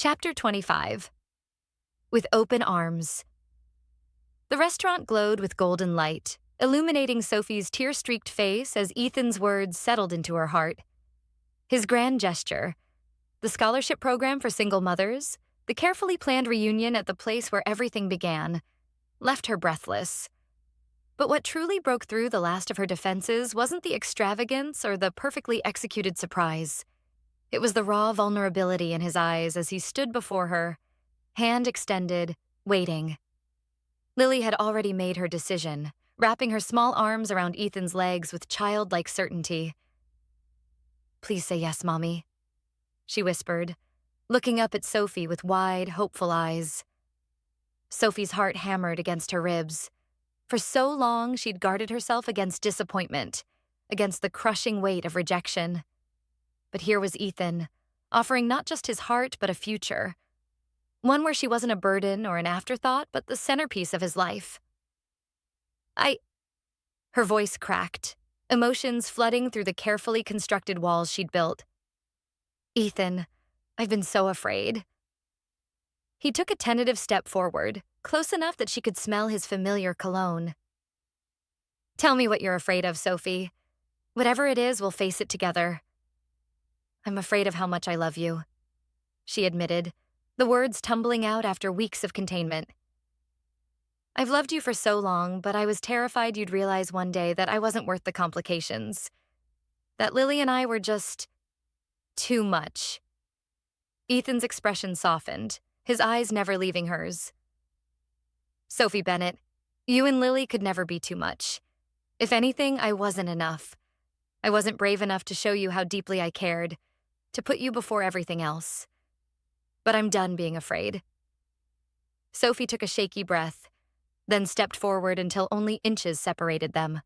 Chapter 25. With Open Arms. The restaurant glowed with golden light, illuminating Sophie's tear-streaked face as Ethan's words settled into her heart. His grand gesture, the scholarship program for single mothers, the carefully planned reunion at the place where everything began, left her breathless. But what truly broke through the last of her defenses wasn't the extravagance or the perfectly executed surprise. It was the raw vulnerability in his eyes as he stood before her, hand extended, waiting. Lily had already made her decision, wrapping her small arms around Ethan's legs with childlike certainty. "Please say yes, Mommy," she whispered, looking up at Sophie with wide, hopeful eyes. Sophie's heart hammered against her ribs. For so long, she'd guarded herself against disappointment, against the crushing weight of rejection. But here was Ethan, offering not just his heart, but a future. One where she wasn't a burden or an afterthought, but the centerpiece of his life. Her voice cracked, emotions flooding through the carefully constructed walls she'd built. "Ethan, I've been so afraid." He took a tentative step forward, close enough that she could smell his familiar cologne. "Tell me what you're afraid of, Sophie. Whatever it is, we'll face it together." "I'm afraid of how much I love you," she admitted, the words tumbling out after weeks of containment. "I've loved you for so long, but I was terrified you'd realize one day that I wasn't worth the complications. That Lily and I were just too much." Ethan's expression softened, his eyes never leaving hers. "Sophie Bennett, you and Lily could never be too much. If anything, I wasn't enough. I wasn't brave enough to show you how deeply I cared, to put you before everything else. But I'm done being afraid." Sophie took a shaky breath, then stepped forward until only inches separated them.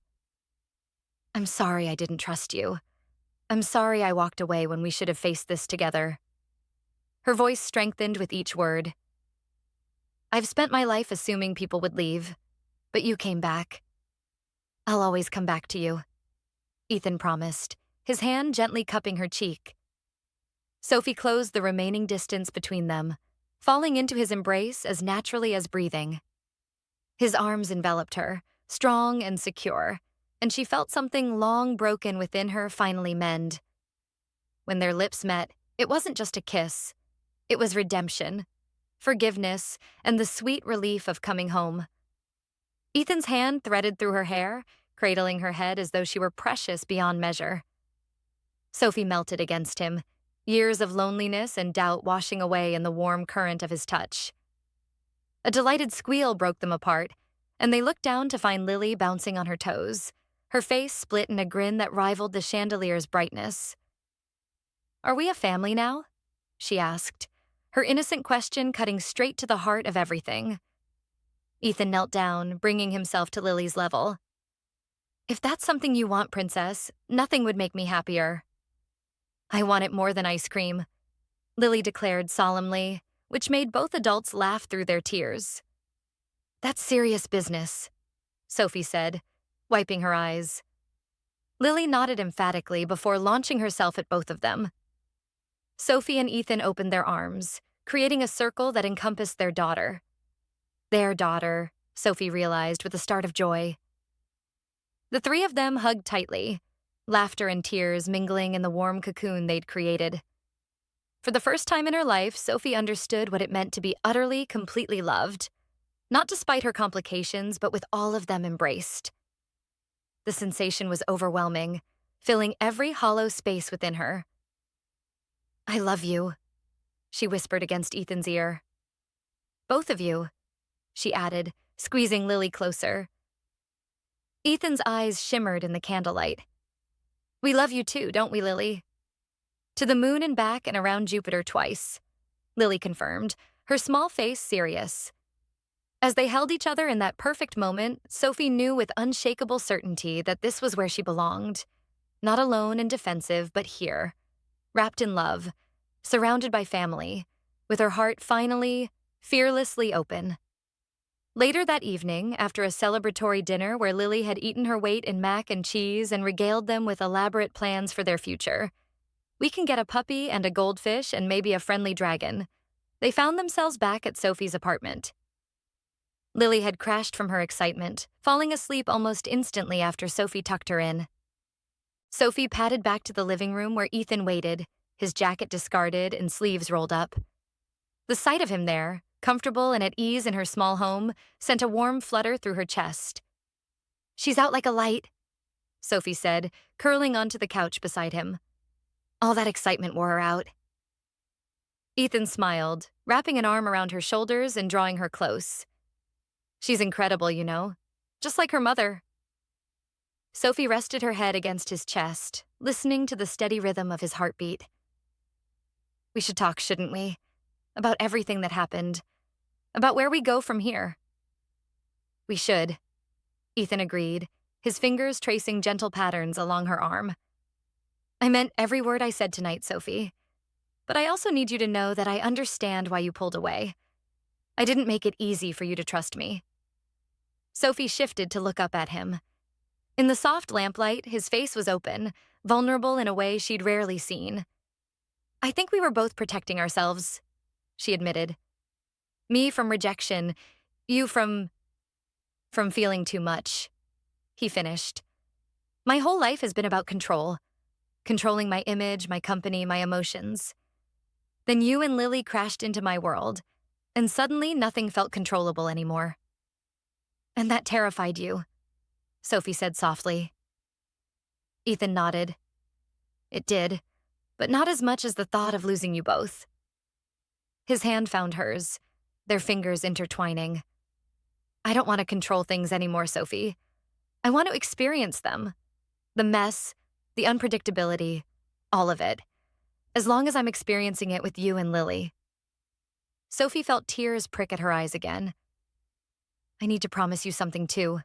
"I'm sorry I didn't trust you. I'm sorry I walked away when we should have faced this together." Her voice strengthened with each word. "I've spent my life assuming people would leave, but you came back. I'll always come back to you," Ethan promised, his hand gently cupping her cheek. Sophie closed the remaining distance between them, falling into his embrace as naturally as breathing. His arms enveloped her, strong and secure, and she felt something long broken within her finally mend. When their lips met, it wasn't just a kiss. It was redemption, forgiveness, and the sweet relief of coming home. Ethan's hand threaded through her hair, cradling her head as though she were precious beyond measure. Sophie melted against him, years of loneliness and doubt washing away in the warm current of his touch. A delighted squeal broke them apart, and they looked down to find Lily bouncing on her toes, her face split in a grin that rivaled the chandelier's brightness. "Are we a family now?" she asked, her innocent question cutting straight to the heart of everything. Ethan knelt down, bringing himself to Lily's level. "If that's something you want, Princess, nothing would make me happier." "I want it more than ice cream," Lily declared solemnly, which made both adults laugh through their tears. "That's serious business," Sophie said, wiping her eyes. Lily nodded emphatically before launching herself at both of them. Sophie and Ethan opened their arms, creating a circle that encompassed their daughter. Their daughter, Sophie realized with a start of joy. The three of them hugged tightly, laughter and tears mingling in the warm cocoon they'd created. For the first time in her life, Sophie understood what it meant to be utterly, completely loved, not despite her complications, but with all of them embraced. The sensation was overwhelming, filling every hollow space within her. "I love you," she whispered against Ethan's ear. "Both of you," she added, squeezing Lily closer. Ethan's eyes shimmered in the candlelight. "We love you too, don't we, Lily?" "To the moon and back and around Jupiter twice," Lily confirmed, her small face serious. As they held each other in that perfect moment, Sophie knew with unshakable certainty that this was where she belonged. Not alone and defensive, but here, wrapped in love, surrounded by family, with her heart finally, fearlessly open. Later that evening, after a celebratory dinner where Lily had eaten her weight in mac and cheese and regaled them with elaborate plans for their future, "We can get a puppy and a goldfish and maybe a friendly dragon," They found themselves back at Sophie's apartment. Lily had crashed from her excitement, falling asleep almost instantly after Sophie tucked her in. Sophie padded back to the living room where Ethan waited, his jacket discarded and sleeves rolled up. The sight of him there, comfortable and at ease in her small home, sent a warm flutter through her chest. "She's out like a light," Sophie said, curling onto the couch beside him. "All that excitement wore her out." Ethan smiled, wrapping an arm around her shoulders and drawing her close. "She's incredible, you know, just like her mother." Sophie rested her head against his chest, listening to the steady rhythm of his heartbeat. "We should talk, shouldn't we? About everything that happened. About where we go from here." "We should," Ethan agreed, his fingers tracing gentle patterns along her arm. "I meant every word I said tonight, Sophie. But I also need you to know that I understand why you pulled away. I didn't make it easy for you to trust me." Sophie shifted to look up at him. In the soft lamplight, his face was open, vulnerable in a way she'd rarely seen. "I think we were both protecting ourselves," she admitted. "Me from rejection, you from feeling too much," he finished. "My whole life has been about control. Controlling my image, my company, my emotions. Then you and Lily crashed into my world, and suddenly nothing felt controllable anymore. And that terrified you," Sophie said softly. Ethan nodded. "It did, but not as much as the thought of losing you both." His hand found hers, their fingers intertwining. "I don't want to control things anymore, Sophie. I want to experience them. The mess, the unpredictability, all of it. As long as I'm experiencing it with you and Lily." Sophie felt tears prick at her eyes again. "I need to promise you something too,"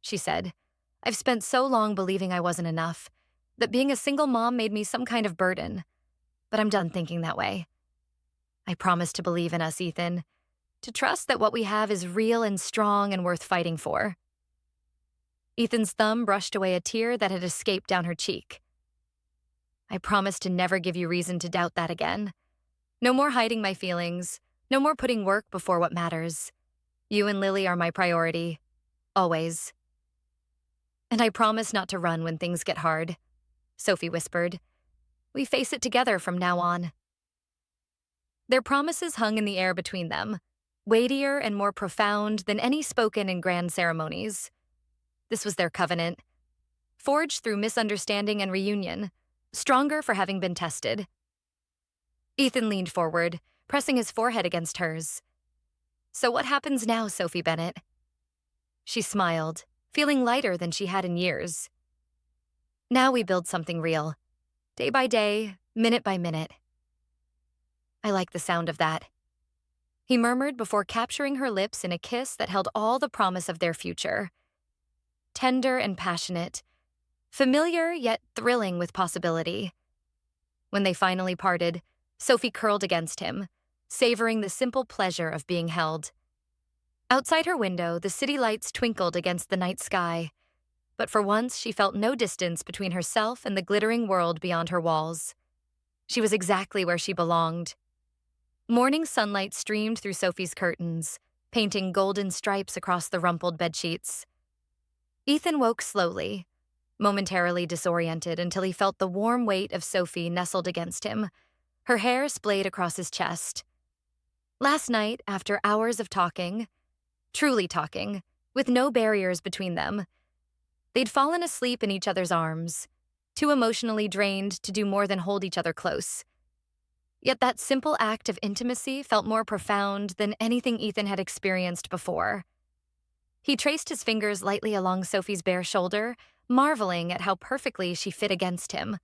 she said. "I've spent so long believing I wasn't enough, that being a single mom made me some kind of burden. But I'm done thinking that way. I promise to believe in us, Ethan, to trust that what we have is real and strong and worth fighting for." Ethan's thumb brushed away a tear that had escaped down her cheek. "I promise to never give you reason to doubt that again. No more hiding my feelings, no more putting work before what matters. You and Lily are my priority, always." "And I promise not to run when things get hard," Sophie whispered. "We face it together from now on." Their promises hung in the air between them, weightier and more profound than any spoken in grand ceremonies. This was their covenant, forged through misunderstanding and reunion, stronger for having been tested. Ethan leaned forward, pressing his forehead against hers. "So what happens now, Sophie Bennett?" She smiled, feeling lighter than she had in years. "Now we build something real, day by day, minute by minute." "I like the sound of that," he murmured before capturing her lips in a kiss that held all the promise of their future. Tender and passionate, familiar yet thrilling with possibility. When they finally parted, Sophie curled against him, savoring the simple pleasure of being held. Outside her window, the city lights twinkled against the night sky, but for once she felt no distance between herself and the glittering world beyond her walls. She was exactly where she belonged. Morning sunlight streamed through Sophie's curtains, painting golden stripes across the rumpled bedsheets. Ethan woke slowly, momentarily disoriented until he felt the warm weight of Sophie nestled against him, her hair splayed across his chest. Last night, after hours of talking, truly talking, with no barriers between them, they'd fallen asleep in each other's arms, too emotionally drained to do more than hold each other close. Yet that simple act of intimacy felt more profound than anything Ethan had experienced before. He traced his fingers lightly along Sophie's bare shoulder, marveling at how perfectly she fit against him.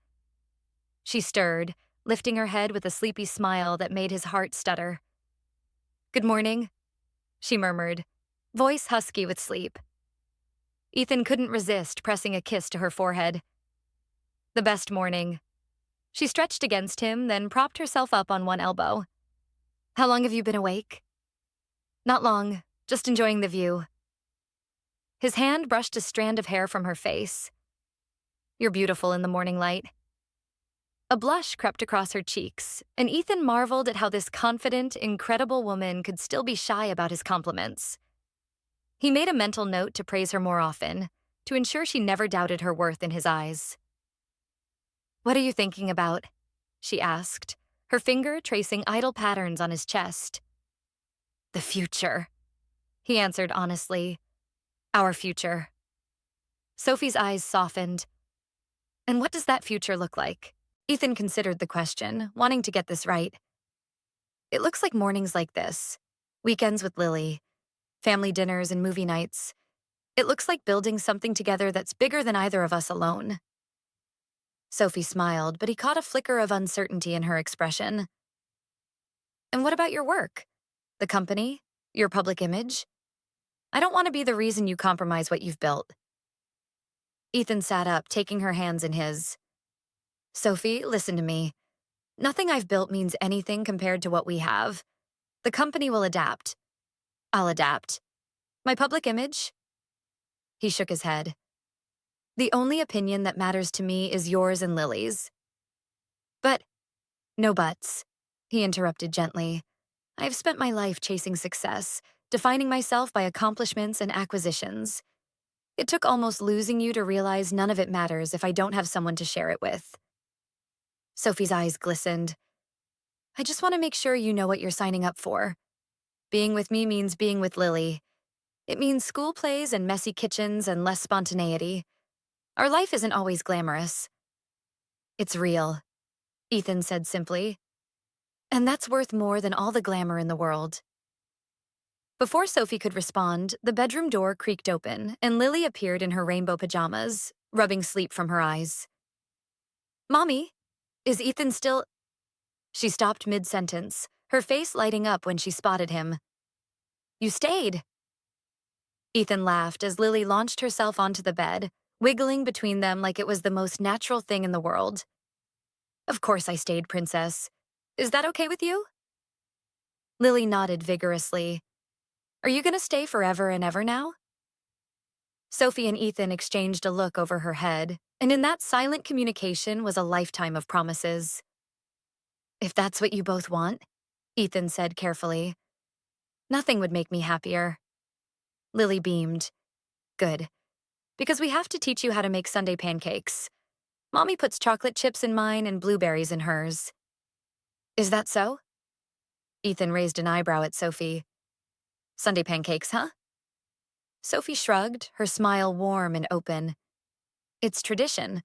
She stirred, lifting her head with a sleepy smile that made his heart stutter. "Good morning," she murmured, voice husky with sleep. Ethan couldn't resist pressing a kiss to her forehead. "The best morning." She stretched against him, then propped herself up on one elbow. "How long have you been awake?" "Not long, just enjoying the view." His hand brushed a strand of hair from her face. "You're beautiful in the morning light." A blush crept across her cheeks, and Ethan marveled at how this confident, incredible woman could still be shy about his compliments. He made a mental note to praise her more often, to ensure she never doubted her worth in his eyes. "What are you thinking about?" she asked, her finger tracing idle patterns on his chest. "The future," he answered honestly. "Our future." Sophie's eyes softened. "And what does that future look like?" Ethan considered the question, wanting to get this right. "It looks like mornings like this, weekends with Lily, family dinners and movie nights. It looks like building something together that's bigger than either of us alone." Sophie smiled, but he caught a flicker of uncertainty in her expression. "And what about your work? The company? Your public image? I don't want to be the reason you compromise what you've built." Ethan sat up, taking her hands in his. "Sophie, listen to me. Nothing I've built means anything compared to what we have. The company will adapt. I'll adapt. My public image?" He shook his head. "The only opinion that matters to me is yours and Lily's." "But, no buts," he interrupted gently. "I have spent my life chasing success, defining myself by accomplishments and acquisitions. It took almost losing you to realize none of it matters if I don't have someone to share it with." Sophie's eyes glistened. "I just want to make sure you know what you're signing up for. Being with me means being with Lily. It means school plays and messy kitchens and less spontaneity. Our life isn't always glamorous." "It's real," Ethan said simply. "And that's worth more than all the glamour in the world." Before Sophie could respond, the bedroom door creaked open, and Lily appeared in her rainbow pajamas, rubbing sleep from her eyes. "Mommy, is Ethan still—" She stopped mid-sentence, her face lighting up when she spotted him. "You stayed." Ethan laughed as Lily launched herself onto the bed, wiggling between them like it was the most natural thing in the world. "Of course I stayed, Princess. Is that okay with you?" Lily nodded vigorously. "Are you going to stay forever and ever now?" Sophie and Ethan exchanged a look over her head, and in that silent communication was a lifetime of promises. "If that's what you both want," Ethan said carefully. "Nothing would make me happier." Lily beamed. "Good. Because we have to teach you how to make Sunday pancakes. Mommy puts chocolate chips in mine and blueberries in hers." "Is that so?" Ethan raised an eyebrow at Sophie. "Sunday pancakes, huh?" Sophie shrugged, her smile warm and open. "It's tradition,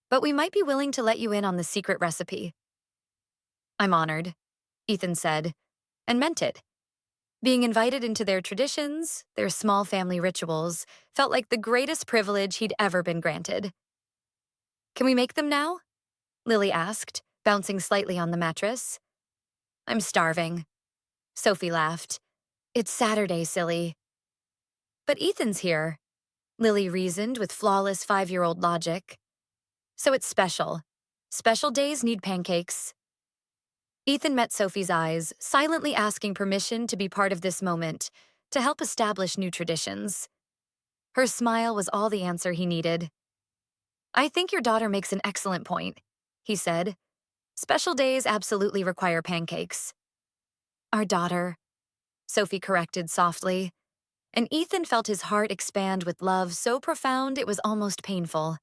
but we might be willing to let you in on the secret recipe." "I'm honored," Ethan said, and meant it. Being invited into their traditions, their small family rituals, felt like the greatest privilege he'd ever been granted. "Can we make them now?" Lily asked, bouncing slightly on the mattress. "I'm starving." Sophie laughed. "It's Saturday, silly." "But Ethan's here," Lily reasoned with flawless 5-year-old logic. "So it's special. Special days need pancakes." Ethan met Sophie's eyes, silently asking permission to be part of this moment, to help establish new traditions. Her smile was all the answer he needed. "I think your daughter makes an excellent point," he said. "Special days absolutely require pancakes." "Our daughter," Sophie corrected softly, and Ethan felt his heart expand with love so profound it was almost painful.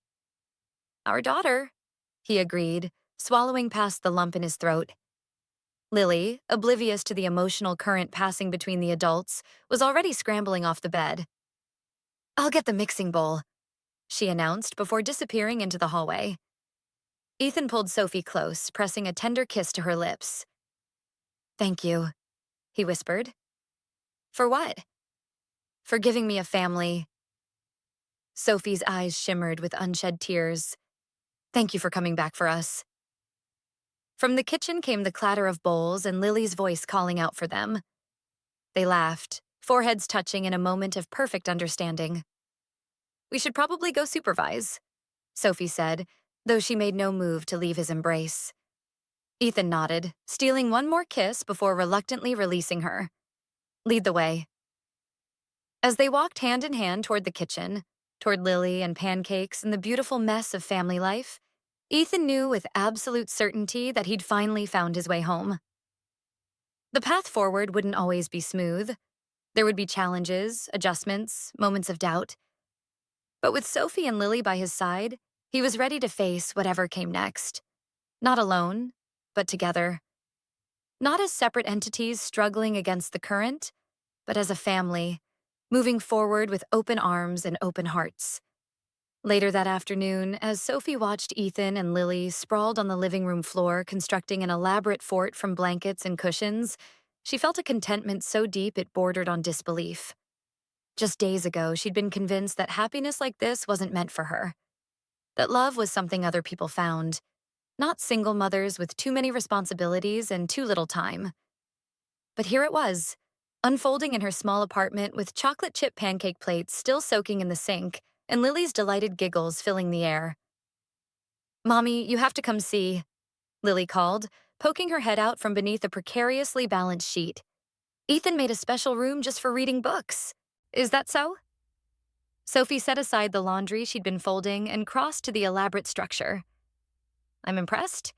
"Our daughter," he agreed, swallowing past the lump in his throat. Lily, oblivious to the emotional current passing between the adults, was already scrambling off the bed. "I'll get the mixing bowl," she announced before disappearing into the hallway. Ethan pulled Sophie close, pressing a tender kiss to her lips. "Thank you," he whispered. "For what?" "For giving me a family." Sophie's eyes shimmered with unshed tears. "Thank you for coming back for us." From the kitchen came the clatter of bowls and Lily's voice calling out for them. They laughed, foreheads touching in a moment of perfect understanding. "We should probably go supervise," Sophie said, though she made no move to leave his embrace. Ethan nodded, stealing one more kiss before reluctantly releasing her. "Lead the way." As they walked hand in hand toward the kitchen, toward Lily and pancakes and the beautiful mess of family life, Ethan knew with absolute certainty that he'd finally found his way home. The path forward wouldn't always be smooth. There would be challenges, adjustments, moments of doubt. But with Sophie and Lily by his side, he was ready to face whatever came next. Not alone, but together. Not as separate entities struggling against the current, but as a family, moving forward with open arms and open hearts. Later that afternoon, as Sophie watched Ethan and Lily sprawled on the living room floor constructing an elaborate fort from blankets and cushions, she felt a contentment so deep it bordered on disbelief. Just days ago, she'd been convinced that happiness like this wasn't meant for her. That love was something other people found, not single mothers with too many responsibilities and too little time. But here it was, unfolding in her small apartment with chocolate chip pancake plates still soaking in the sink and Lily's delighted giggles filling the air. "Mommy, you have to come see," Lily called, poking her head out from beneath a precariously balanced sheet. "Ethan made a special room just for reading books. Is that so?" Sophie set aside the laundry she'd been folding and crossed to the elaborate structure. "I'm impressed."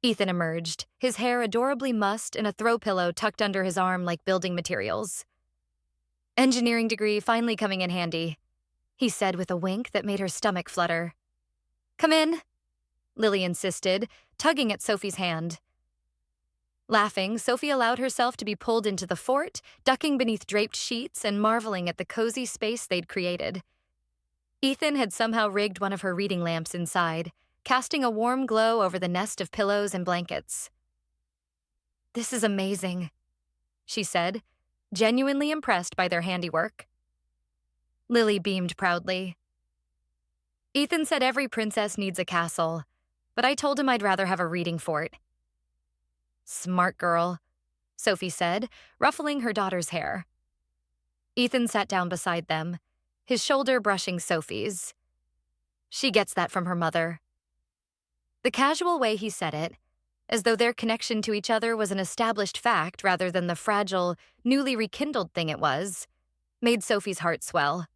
Ethan emerged, his hair adorably mussed and a throw pillow tucked under his arm like building materials. "Engineering degree finally coming in handy," he said with a wink that made her stomach flutter. "Come in," Lily insisted, tugging at Sophie's hand. Laughing, Sophie allowed herself to be pulled into the fort, ducking beneath draped sheets and marveling at the cozy space they'd created. Ethan had somehow rigged one of her reading lamps inside, casting a warm glow over the nest of pillows and blankets. "This is amazing," she said, genuinely impressed by their handiwork. Lily beamed proudly. "Ethan said every princess needs a castle, but I told him I'd rather have a reading fort." "Smart girl," Sophie said, ruffling her daughter's hair. Ethan sat down beside them, his shoulder brushing Sophie's. "She gets that from her mother." The casual way he said it, as though their connection to each other was an established fact rather than the fragile, newly rekindled thing it was, made Sophie's heart swell.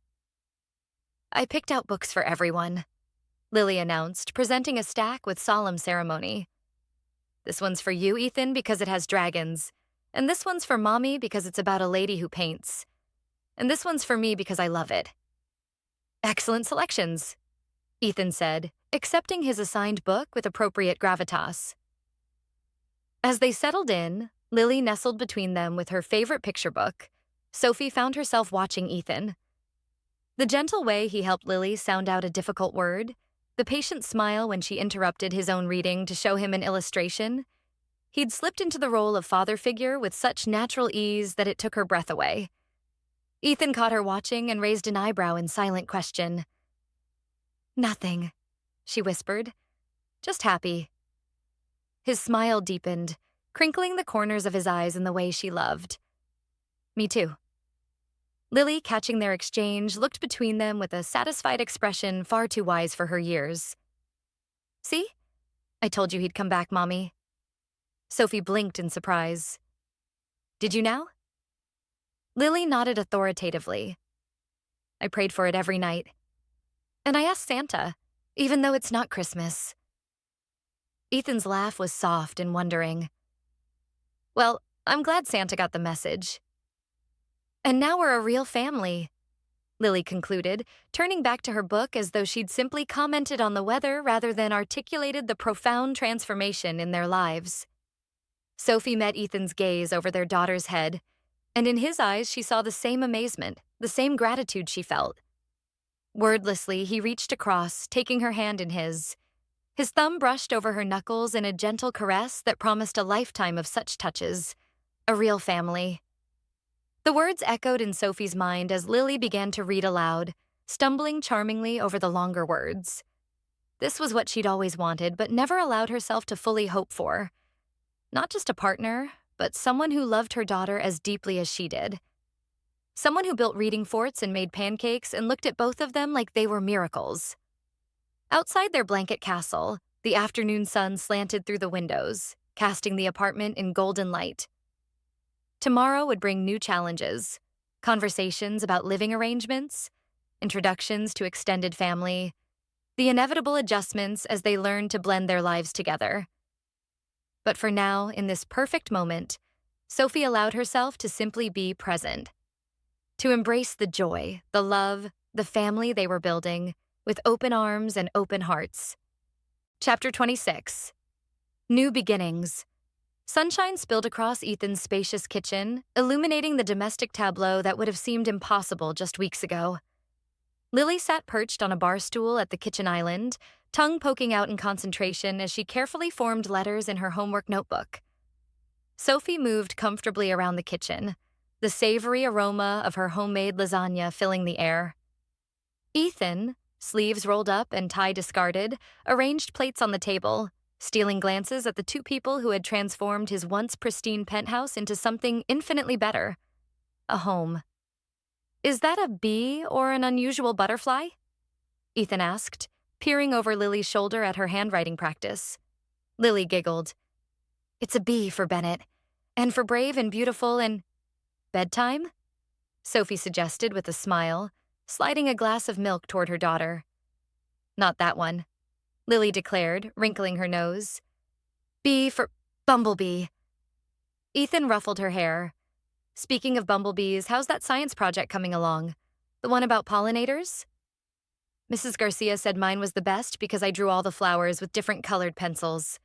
"I picked out books for everyone," Lily announced, presenting a stack with solemn ceremony. "This one's for you, Ethan, because it has dragons. And this one's for Mommy because it's about a lady who paints. And this one's for me because I love it." "Excellent selections," Ethan said, accepting his assigned book with appropriate gravitas. As they settled in, Lily nestled between them with her favorite picture book. Sophie found herself watching Ethan. The gentle way he helped Lily sound out a difficult word, the patient smile when she interrupted his own reading to show him an illustration. He'd slipped into the role of father figure with such natural ease that it took her breath away. Ethan caught her watching and raised an eyebrow in silent question. "Nothing," she whispered. "Just happy." His smile deepened, crinkling the corners of his eyes in the way she loved. "Me too." Lily, catching their exchange, looked between them with a satisfied expression far too wise for her years. "See? I told you he'd come back, Mommy." Sophie blinked in surprise. "Did you now?" Lily nodded authoritatively. "I prayed for it every night. And I asked Santa, even though it's not Christmas." Ethan's laugh was soft and wondering. "Well, I'm glad Santa got the message." "And now we're a real family," Lily concluded, turning back to her book as though she'd simply commented on the weather rather than articulated the profound transformation in their lives. Sophie met Ethan's gaze over their daughter's head, and in his eyes she saw the same amazement, the same gratitude she felt. Wordlessly, he reached across, taking her hand in his. His thumb brushed over her knuckles in a gentle caress that promised a lifetime of such touches. A real family. The words echoed in Sophie's mind as Lily began to read aloud, stumbling charmingly over the longer words. This was what she'd always wanted, but never allowed herself to fully hope for. Not just a partner, but someone who loved her daughter as deeply as she did. Someone who built reading forts and made pancakes and looked at both of them like they were miracles. Outside their blanket castle, the afternoon sun slanted through the windows, casting the apartment in golden light. Tomorrow would bring new challenges, conversations about living arrangements, introductions to extended family, the inevitable adjustments as they learn to blend their lives together. But for now, in this perfect moment, Sophie allowed herself to simply be present, to embrace the joy, the love, the family they were building with open arms and open hearts. Chapter 26. New Beginnings. Sunshine spilled across Ethan's spacious kitchen, illuminating the domestic tableau that would have seemed impossible just weeks ago. Lily sat perched on a bar stool at the kitchen island, tongue poking out in concentration as she carefully formed letters in her homework notebook. Sophie moved comfortably around the kitchen, the savory aroma of her homemade lasagna filling the air. Ethan, sleeves rolled up and tie discarded, arranged plates on the table, stealing glances at the two people who had transformed his once pristine penthouse into something infinitely better: a home. "Is that a bee or an unusual butterfly?" Ethan asked, peering over Lily's shoulder at her handwriting practice. Lily giggled. "It's a bee for Bennett, and for brave and beautiful and—" "Bedtime?" Sophie suggested with a smile, sliding a glass of milk toward her daughter. "Not that one," Lily declared, wrinkling her nose. "B for bumblebee." Ethan ruffled her hair. "Speaking of bumblebees, how's that science project coming along? The one about pollinators?" "Mrs. Garcia said mine was the best because I drew all the flowers with different colored pencils,"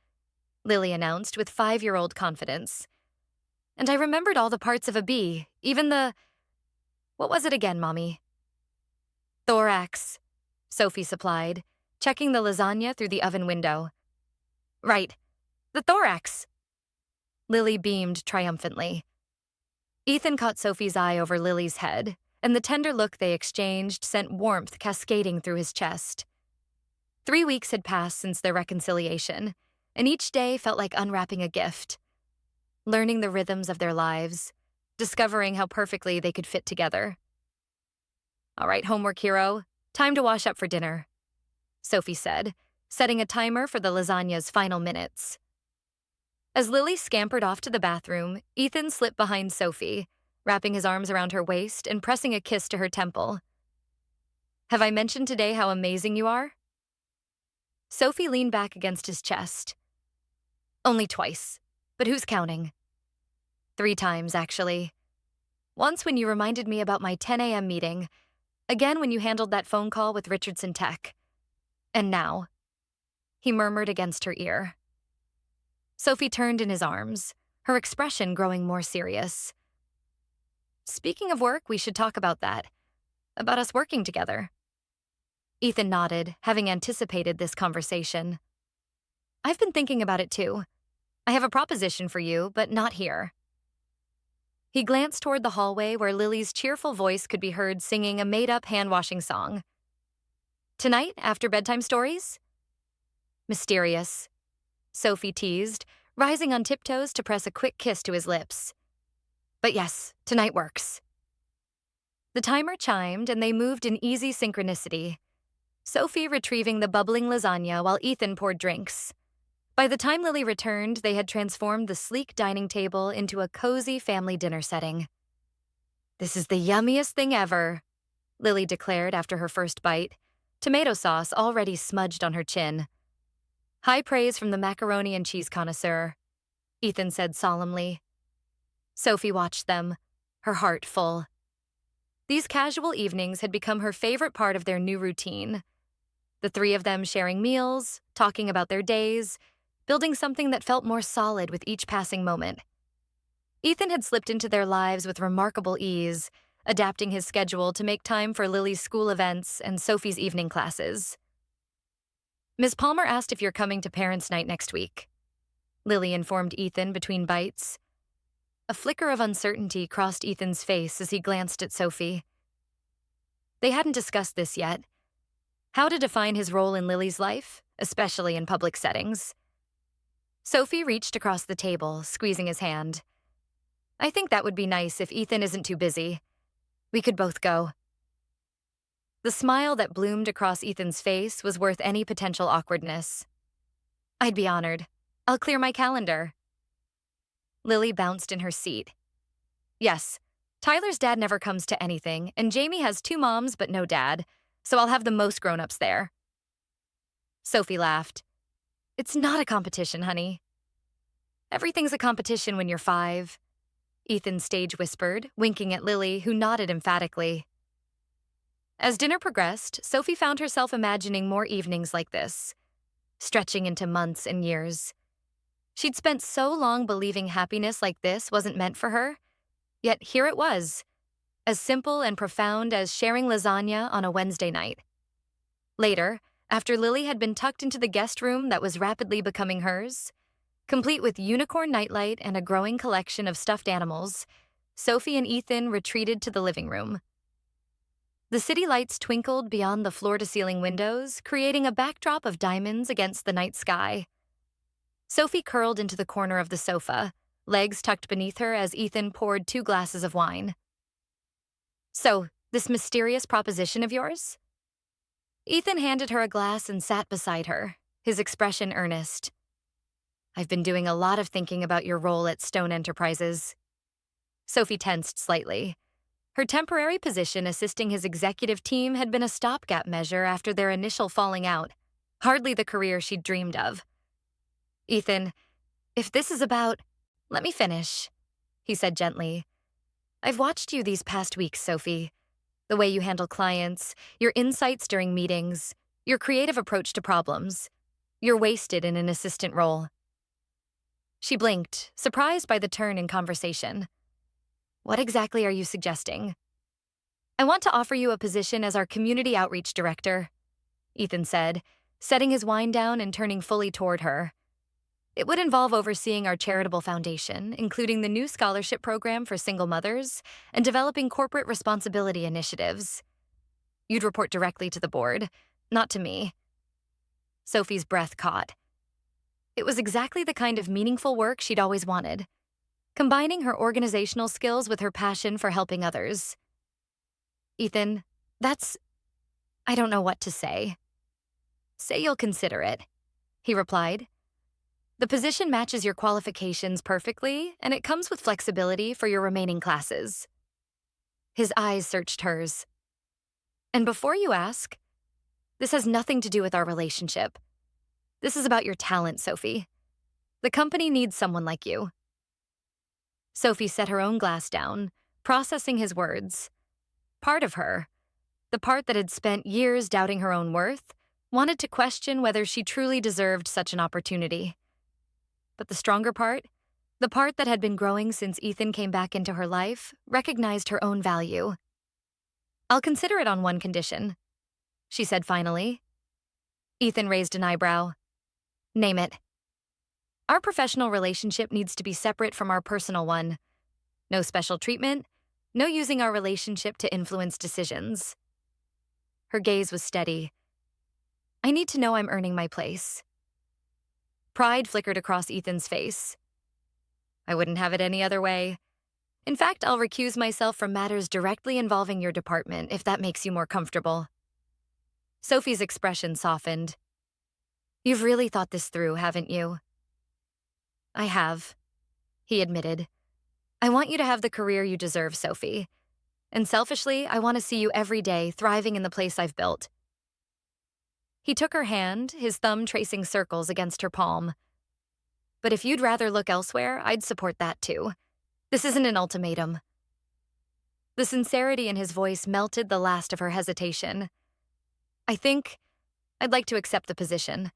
Lily announced with 5-year-old confidence. "And I remembered all the parts of a bee, even the— what was it again, Mommy?" "Thorax," Sophie supplied, checking the lasagna through the oven window. "Right, the thorax." Lily beamed triumphantly. Ethan caught Sophie's eye over Lily's head, and the tender look they exchanged sent warmth cascading through his chest. 3 weeks had passed since their reconciliation, and each day felt like unwrapping a gift. Learning the rhythms of their lives, discovering how perfectly they could fit together. "All right, homework hero, time to wash up for dinner," Sophie said, setting a timer for the lasagna's final minutes. As Lily scampered off to the bathroom, Ethan slipped behind Sophie, wrapping his arms around her waist and pressing a kiss to her temple. "Have I mentioned today how amazing you are?" Sophie leaned back against his chest. "Only twice, but who's counting?" 3 times, actually. Once when you reminded me about my 10 a.m. meeting, again when you handled that phone call with Richardson Tech. And now," he murmured against her ear. Sophie turned in his arms, her expression growing more serious. "Speaking of work, we should talk about that. About us working together." Ethan nodded, having anticipated this conversation. "I've been thinking about it too. I have a proposition for you, but not here." He glanced toward the hallway where Lily's cheerful voice could be heard singing a made-up hand-washing song. "Tonight, after bedtime stories?" "Mysterious," Sophie teased, rising on tiptoes to press a quick kiss to his lips. "But yes, tonight works." The timer chimed and they moved in easy synchronicity, Sophie retrieving the bubbling lasagna while Ethan poured drinks. By the time Lily returned, they had transformed the sleek dining table into a cozy family dinner setting. "This is the yummiest thing ever," Lily declared after her first bite, tomato sauce already smudged on her chin. "High praise from the macaroni and cheese connoisseur," Ethan said solemnly. Sophie watched them, her heart full. These casual evenings had become her favorite part of their new routine. The 3 of them sharing meals, talking about their days, building something that felt more solid with each passing moment. Ethan had slipped into their lives with remarkable ease, adapting his schedule to make time for Lily's school events and Sophie's evening classes. "Ms. Palmer asked if you're coming to Parents' Night next week," Lily informed Ethan between bites. A flicker of uncertainty crossed Ethan's face as he glanced at Sophie. They hadn't discussed this yet. How to define his role in Lily's life, especially in public settings. Sophie reached across the table, squeezing his hand. "I think that would be nice if Ethan isn't too busy. We could both go." The smile that bloomed across Ethan's face was worth any potential awkwardness. "I'd be honored. I'll clear my calendar." Lily bounced in her seat. "Yes, Tyler's dad never comes to anything, and Jamie has 2 moms but no dad, so I'll have the most grown-ups there." Sophie laughed. It's not a competition, honey. Everything's a competition when you're 5, Ethan stage whispered, winking at Lily, who nodded emphatically. As dinner progressed, Sophie found herself imagining more evenings like this, stretching into months and years. She'd spent so long believing happiness like this wasn't meant for her, yet here it was, as simple and profound as sharing lasagna on a Wednesday night. Later, after Lily had been tucked into the guest room that was rapidly becoming hers, complete with unicorn nightlight and a growing collection of stuffed animals, Sophie and Ethan retreated to the living room. The city lights twinkled beyond the floor-to-ceiling windows, creating a backdrop of diamonds against the night sky. Sophie curled into the corner of the sofa, legs tucked beneath her as Ethan poured 2 glasses of wine. So, this mysterious proposition of yours? Ethan handed her a glass and sat beside her, his expression earnest. I've been doing a lot of thinking about your role at Stone Enterprises. Sophie tensed slightly. Her temporary position assisting his executive team had been a stopgap measure after their initial falling out, hardly the career she'd dreamed of. Ethan, if this is about... Let me finish, he said gently. I've watched you these past weeks, Sophie. The way you handle clients, your insights during meetings, your creative approach to problems. You're wasted in an assistant role. She blinked, surprised by the turn in conversation. What exactly are you suggesting? I want to offer you a position as our community outreach director, Ethan said, setting his wine down and turning fully toward her. It would involve overseeing our charitable foundation, including the new scholarship program for single mothers, and developing corporate responsibility initiatives. You'd report directly to the board, not to me. Sophie's breath caught. It was exactly the kind of meaningful work she'd always wanted, combining her organizational skills with her passion for helping others. Ethan, I don't know what to say. Say you'll consider it, he replied. The position matches your qualifications perfectly, and it comes with flexibility for your remaining classes. His eyes searched hers. And before you ask, this has nothing to do with our relationship. This is about your talent, Sophie. The company needs someone like you. Sophie set her own glass down, processing his words. Part of her, the part that had spent years doubting her own worth, wanted to question whether she truly deserved such an opportunity. But the stronger part, the part that had been growing since Ethan came back into her life, recognized her own value. I'll consider it on one condition, she said finally. Ethan raised an eyebrow. Name it. Our professional relationship needs to be separate from our personal one. No special treatment, no using our relationship to influence decisions. Her gaze was steady. I need to know I'm earning my place. Pride flickered across Ethan's face. I wouldn't have it any other way. In fact, I'll recuse myself from matters directly involving your department if that makes you more comfortable. Sophie's expression softened. You've really thought this through, haven't you? I have, he admitted. I want you to have the career you deserve, Sophie. And selfishly, I want to see you every day thriving in the place I've built. He took her hand, his thumb tracing circles against her palm. But if you'd rather look elsewhere, I'd support that too. This isn't an ultimatum. The sincerity in his voice melted the last of her hesitation. I think I'd like to accept the position,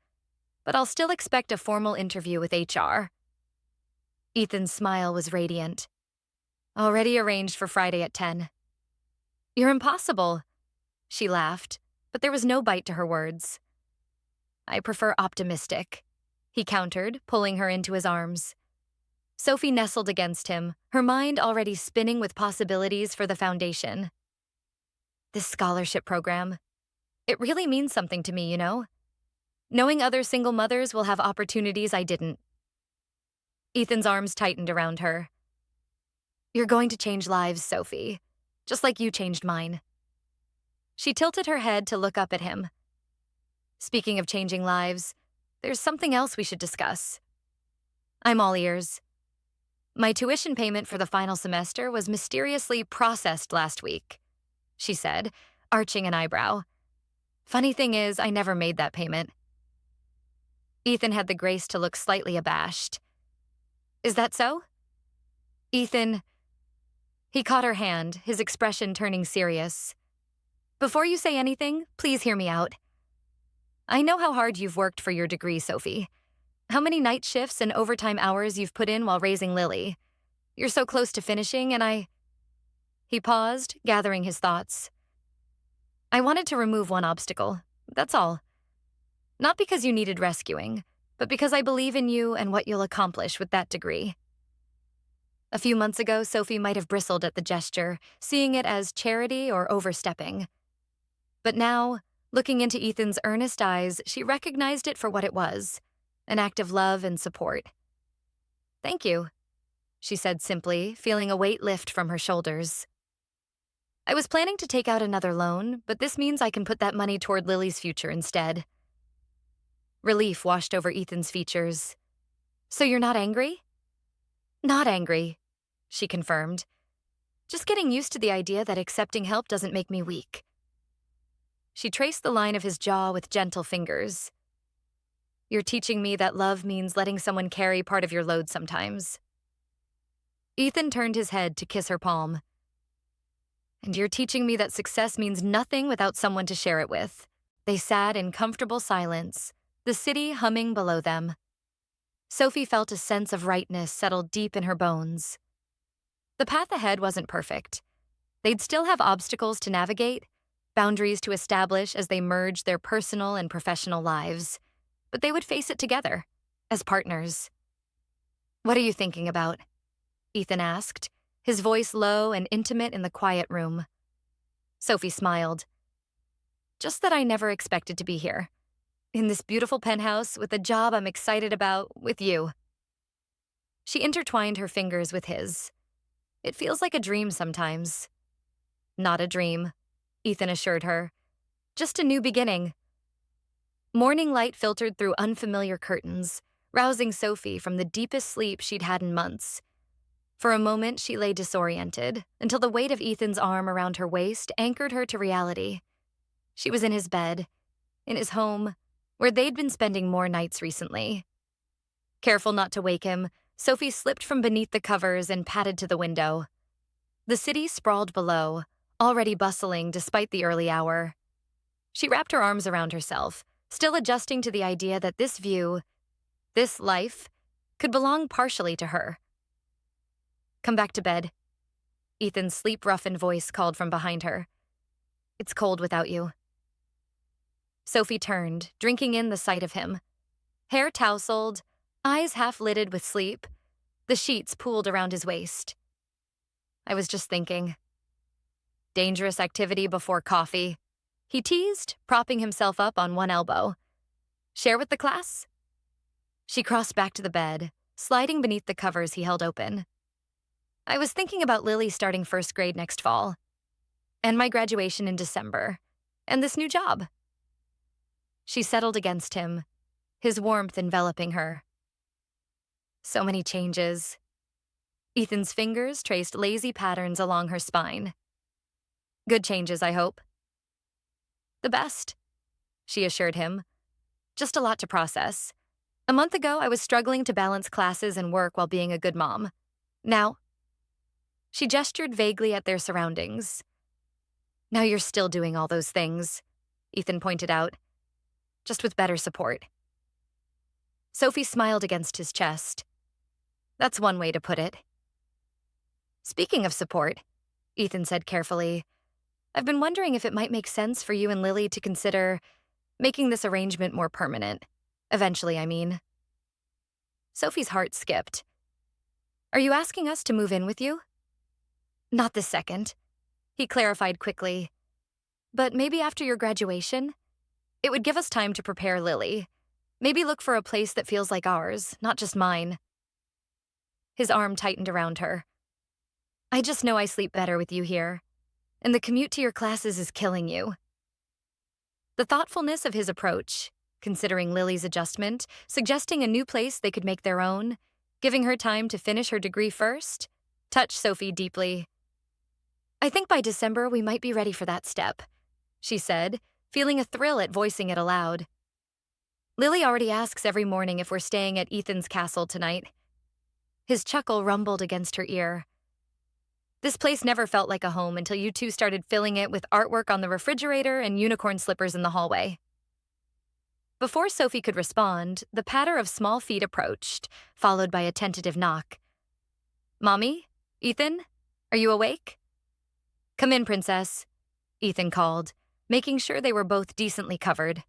but I'll still expect a formal interview with HR. Ethan's smile was radiant. Already arranged for Friday at 10. You're impossible, she laughed, but there was no bite to her words. I prefer optimistic, he countered, pulling her into his arms. Sophie nestled against him, her mind already spinning with possibilities for the foundation. This scholarship program, it really means something to me, you know? Knowing other single mothers will have opportunities I didn't. Ethan's arms tightened around her. You're going to change lives, Sophie, just like you changed mine. She tilted her head to look up at him. Speaking of changing lives, there's something else we should discuss. I'm all ears. My tuition payment for the final semester was mysteriously processed last week, she said, arching an eyebrow. Funny thing is, I never made that payment. Ethan had the grace to look slightly abashed. Is that so? Ethan. He caught her hand, his expression turning serious. Before you say anything, please hear me out. I know how hard you've worked for your degree, Sophie. How many night shifts and overtime hours you've put in while raising Lily. You're so close to finishing, and He paused, gathering his thoughts. I wanted to remove one obstacle, that's all. Not because you needed rescuing, but because I believe in you and what you'll accomplish with that degree. A few months ago, Sophie might have bristled at the gesture, seeing it as charity or overstepping. But now, looking into Ethan's earnest eyes, she recognized it for what it was, an act of love and support. Thank you, she said simply, feeling a weight lift from her shoulders. I was planning to take out another loan, but this means I can put that money toward Lily's future instead. Relief washed over Ethan's features. So you're not angry? Not angry, she confirmed. Just getting used to the idea that accepting help doesn't make me weak. She traced the line of his jaw with gentle fingers. You're teaching me that love means letting someone carry part of your load sometimes. Ethan turned his head to kiss her palm. And you're teaching me that success means nothing without someone to share it with. They sat in comfortable silence, the city humming below them. Sophie felt a sense of rightness settle deep in her bones. The path ahead wasn't perfect. They'd still have obstacles to navigate, boundaries to establish as they merged their personal and professional lives. But they would face it together, as partners. What are you thinking about? Ethan asked, his voice low and intimate in the quiet room. Sophie smiled. Just that I never expected to be here. In this beautiful penthouse, with a job I'm excited about, with you. She intertwined her fingers with his. It feels like a dream sometimes. Not a dream, Ethan assured her. Just a new beginning. Morning light filtered through unfamiliar curtains, rousing Sophie from the deepest sleep she'd had in months. For a moment, she lay disoriented, until the weight of Ethan's arm around her waist anchored her to reality. She was in his bed, in his home, where they'd been spending more nights recently. Careful not to wake him, Sophie slipped from beneath the covers and padded to the window. The city sprawled below, already bustling despite the early hour. She wrapped her arms around herself, still adjusting to the idea that this view, this life, could belong partially to her. Come back to bed. Ethan's sleep-roughened voice called from behind her. It's cold without you. Sophie turned, drinking in the sight of him. Hair tousled, eyes half-lidded with sleep, the sheets pooled around his waist. I was just thinking. Dangerous activity before coffee. He teased, propping himself up on one elbow. Share with the class? She crossed back to the bed, sliding beneath the covers he held open. I was thinking about Lily starting first grade next fall, and my graduation in December, and this new job. She settled against him, his warmth enveloping her. So many changes. Ethan's fingers traced lazy patterns along her spine. Good changes, I hope. The best, she assured him. Just a lot to process. A month ago, I was struggling to balance classes and work while being a good mom. Now, she gestured vaguely at their surroundings. Now you're still doing all those things, Ethan pointed out, just with better support. Sophie smiled against his chest. That's one way to put it. Speaking of support, Ethan said carefully, I've been wondering if it might make sense for you and Lily to consider making this arrangement more permanent. Eventually, I mean. Sophie's heart skipped. Are you asking us to move in with you? Not this second, he clarified quickly. But maybe after your graduation? It would give us time to prepare Lily. Maybe look for a place that feels like ours, not just mine. His arm tightened around her. I just know I sleep better with you here, and the commute to your classes is killing you. The thoughtfulness of his approach, considering Lily's adjustment, suggesting a new place they could make their own, giving her time to finish her degree first, touched Sophie deeply. I think by December we might be ready for that step, she said, feeling a thrill at voicing it aloud. Lily already asks every morning if we're staying at Ethan's castle tonight. His chuckle rumbled against her ear. This place never felt like a home until you two started filling it with artwork on the refrigerator and unicorn slippers in the hallway. Before Sophie could respond, the patter of small feet approached, followed by a tentative knock. "Mommy? Ethan? Are you awake?" "Come in, princess," Ethan called, making sure they were both decently covered.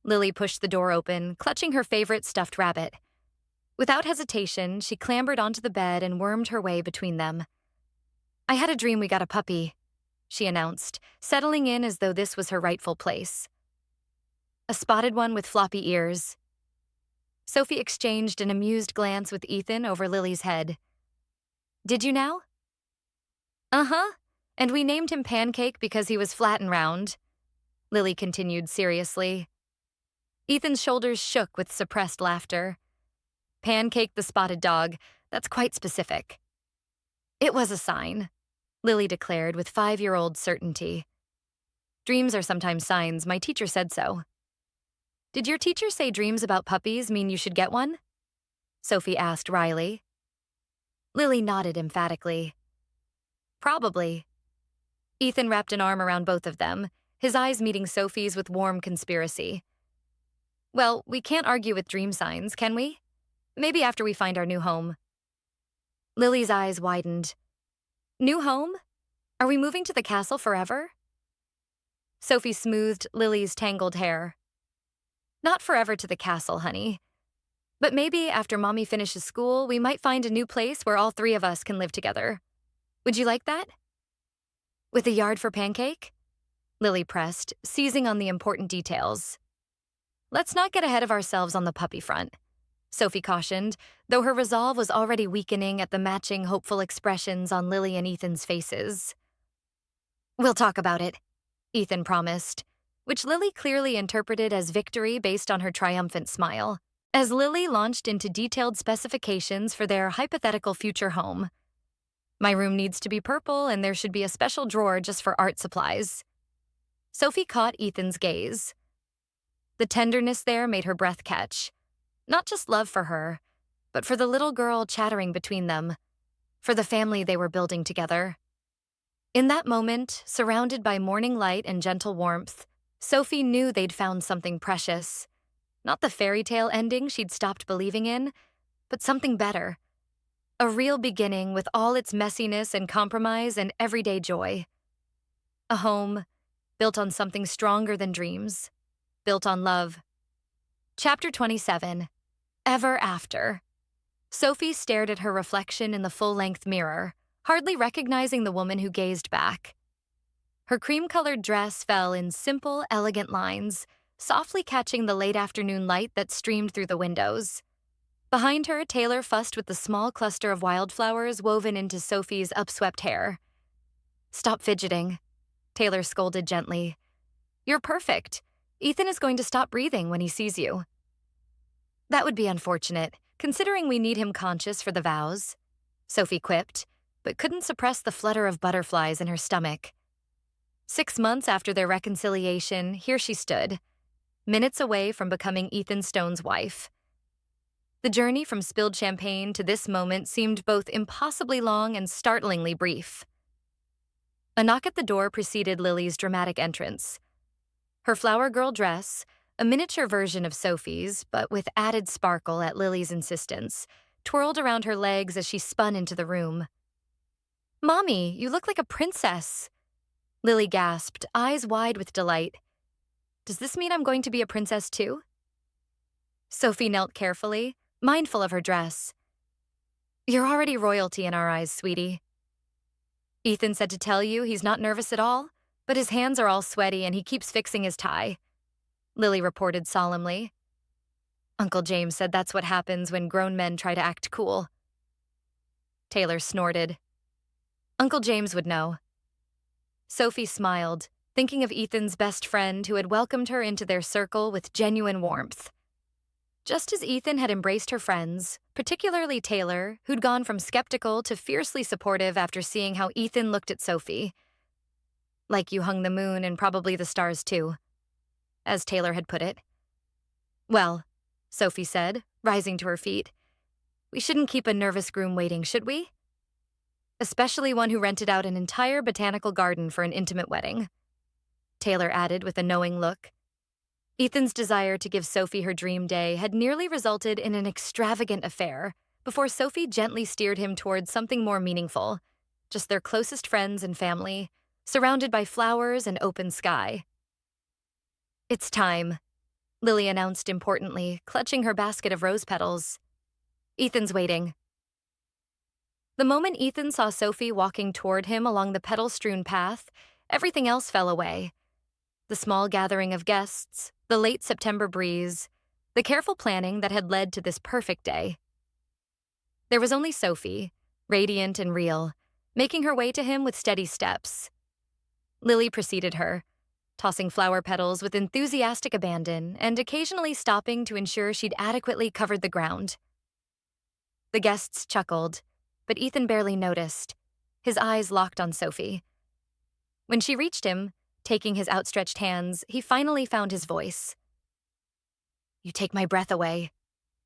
Lily pushed the door open, clutching her favorite stuffed rabbit. Without hesitation, she clambered onto the bed and wormed her way between them. "I had a dream we got a puppy," she announced, settling in as though this was her rightful place. "A spotted one with floppy ears." Sophie exchanged an amused glance with Ethan over Lily's head. "Did you now?" "Uh-huh, and we named him Pancake because he was flat and round," Lily continued seriously. Ethan's shoulders shook with suppressed laughter. "Pancake the spotted dog, that's quite specific." "It was a sign," Lily declared with 5-year-old certainty. "Dreams are sometimes signs, my teacher said so." "Did your teacher say dreams about puppies mean you should get one?" Sophie asked wryly. Lily nodded emphatically. "Probably." Ethan wrapped an arm around both of them, his eyes meeting Sophie's with warm conspiracy. "Well, we can't argue with dream signs, can we? Maybe after we find our new home." Lily's eyes widened. "New home? Are we moving to the castle forever?" Sophie smoothed Lily's tangled hair. "Not forever to the castle, honey. But maybe after Mommy finishes school, we might find a new place where all 3 of us can live together. Would you like that?" "With a yard for Pancake?" Lily pressed, seizing on the important details. "Let's not get ahead of ourselves on the puppy front," Sophie cautioned, though her resolve was already weakening at the matching hopeful expressions on Lily and Ethan's faces. "We'll talk about it," Ethan promised, which Lily clearly interpreted as victory based on her triumphant smile, as Lily launched into detailed specifications for their hypothetical future home. "My room needs to be purple, and there should be a special drawer just for art supplies." Sophie caught Ethan's gaze. The tenderness there made her breath catch. Not just love for her, but for the little girl chattering between them, for the family they were building together. In that moment, surrounded by morning light and gentle warmth, Sophie knew they'd found something precious. Not the fairy tale ending she'd stopped believing in, but something better. A real beginning with all its messiness and compromise and everyday joy. A home built on something stronger than dreams. Built on love. Chapter 27. Ever After. Sophie stared at her reflection in the full-length mirror, hardly recognizing the woman who gazed back. Her cream-colored dress fell in simple, elegant lines, softly catching the late afternoon light that streamed through the windows. Behind her, Taylor fussed with the small cluster of wildflowers woven into Sophie's upswept hair. "Stop fidgeting," Taylor scolded gently. "You're perfect. Ethan is going to stop breathing when he sees you." "That would be unfortunate, considering we need him conscious for the vows," Sophie quipped, but couldn't suppress the flutter of butterflies in her stomach. 6 months after their reconciliation, here she stood, minutes away from becoming Ethan Stone's wife. The journey from spilled champagne to this moment seemed both impossibly long and startlingly brief. A knock at the door preceded Lily's dramatic entrance. Her flower girl dress, a miniature version of Sophie's, but with added sparkle at Lily's insistence, twirled around her legs as she spun into the room. "Mommy, you look like a princess," Lily gasped, eyes wide with delight. "Does this mean I'm going to be a princess too?" Sophie knelt carefully, mindful of her dress. "You're already royalty in our eyes, sweetie." "Ethan said to tell you he's not nervous at all, but his hands are all sweaty and he keeps fixing his tie," Lily reported solemnly. "Uncle James said that's what happens when grown men try to act cool." Taylor snorted. "Uncle James would know." Sophie smiled, thinking of Ethan's best friend who had welcomed her into their circle with genuine warmth. Just as Ethan had embraced her friends, particularly Taylor, who'd gone from skeptical to fiercely supportive after seeing how Ethan looked at Sophie. "Like you hung the moon and probably the stars too," as Taylor had put it. Well, Sophie said, rising to her feet, we shouldn't keep a nervous groom waiting, should we? Especially one who rented out an entire botanical garden for an intimate wedding, Taylor added with a knowing look. Ethan's desire to give Sophie her dream day had nearly resulted in an extravagant affair before Sophie gently steered him towards something more meaningful, just their closest friends and family, surrounded by flowers and open sky. It's time, Lily announced importantly, clutching her basket of rose petals. Ethan's waiting. The moment Ethan saw Sophie walking toward him along the petal-strewn path, everything else fell away. The small gathering of guests, the late September breeze, the careful planning that had led to this perfect day. There was only Sophie, radiant and real, making her way to him with steady steps. Lily preceded her, tossing flower petals with enthusiastic abandon and occasionally stopping to ensure she'd adequately covered the ground. The guests chuckled, but Ethan barely noticed, his eyes locked on Sophie. When she reached him, taking his outstretched hands, he finally found his voice. You take my breath away,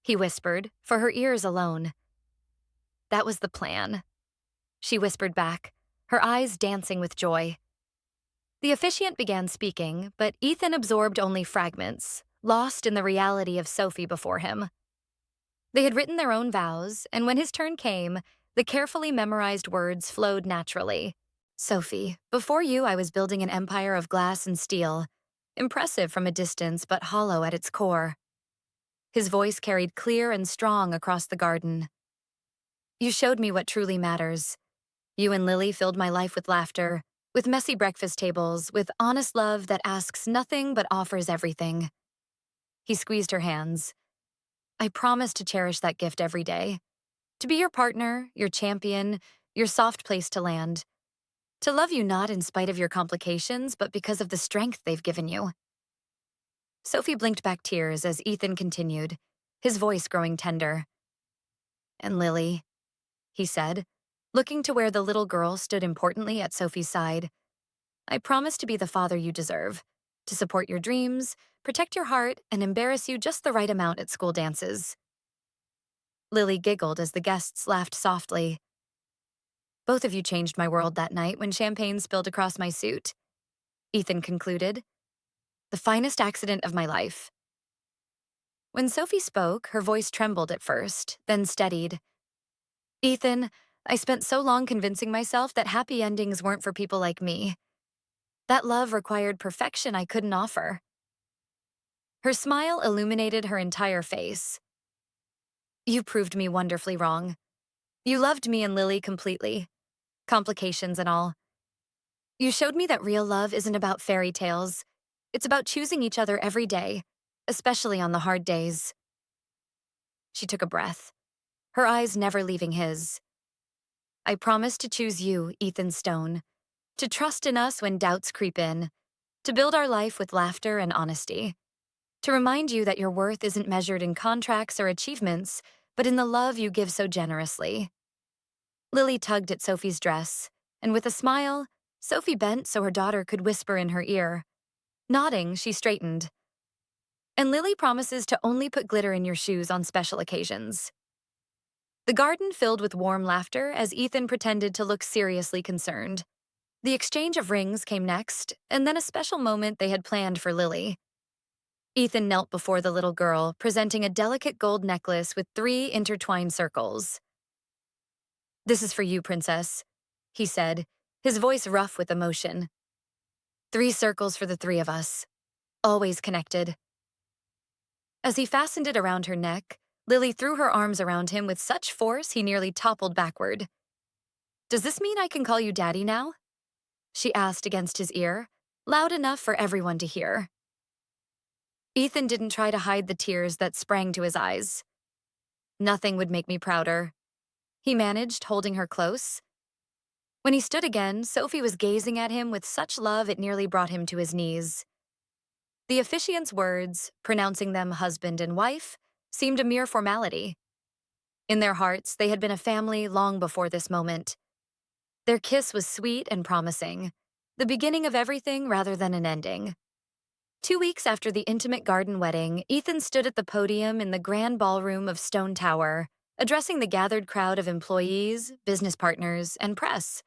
he whispered, for her ears alone. That was the plan, she whispered back, her eyes dancing with joy. The officiant began speaking, but Ethan absorbed only fragments, lost in the reality of Sophie before him. They had written their own vows, and when his turn came, the carefully memorized words flowed naturally. Sophie, before you I was building an empire of glass and steel, impressive from a distance but hollow at its core. His voice carried clear and strong across the garden. You showed me what truly matters. You and Lily filled my life with laughter, with messy breakfast tables, with honest love that asks nothing but offers everything. He squeezed her hands. I promise to cherish that gift every day. To be your partner, your champion, your soft place to land. To love you not in spite of your complications, but because of the strength they've given you. Sophie blinked back tears as Ethan continued, his voice growing tender. And Lily, he said, looking to where the little girl stood importantly at Sophie's side. I promise to be the father you deserve, to support your dreams, protect your heart, and embarrass you just the right amount at school dances. Lily giggled as the guests laughed softly. Both of you changed my world that night when champagne spilled across my suit, Ethan concluded. The finest accident of my life. When Sophie spoke, her voice trembled at first, then steadied. Ethan, I spent so long convincing myself that happy endings weren't for people like me. That love required perfection I couldn't offer. Her smile illuminated her entire face. You proved me wonderfully wrong. You loved me and Lily completely. Complications and all. You showed me that real love isn't about fairy tales. It's about choosing each other every day, especially on the hard days. She took a breath, her eyes never leaving his. I promise to choose you, Ethan Stone, to trust in us when doubts creep in, to build our life with laughter and honesty, to remind you that your worth isn't measured in contracts or achievements, but in the love you give so generously. Lily tugged at Sophie's dress, and with a smile, Sophie bent so her daughter could whisper in her ear. Nodding, she straightened. And Lily promises to only put glitter in your shoes on special occasions. The garden filled with warm laughter as Ethan pretended to look seriously concerned. The exchange of rings came next, and then a special moment they had planned for Lily. Ethan knelt before the little girl, presenting a delicate gold necklace with 3 intertwined circles. This is for you, princess, he said, his voice rough with emotion. 3 circles for the 3 of us, always connected. As he fastened it around her neck, Lily threw her arms around him with such force he nearly toppled backward. Does this mean I can call you Daddy now? She asked against his ear, loud enough for everyone to hear. Ethan didn't try to hide the tears that sprang to his eyes. Nothing would make me prouder, he managed, holding her close. When he stood again, Sophie was gazing at him with such love it nearly brought him to his knees. The officiant's words, pronouncing them husband and wife, seemed a mere formality. In their hearts, they had been a family long before this moment. Their kiss was sweet and promising, the beginning of everything rather than an ending. 2 weeks after the intimate garden wedding, Ethan stood at the podium in the grand ballroom of Stone Tower, addressing the gathered crowd of employees, business partners, and press.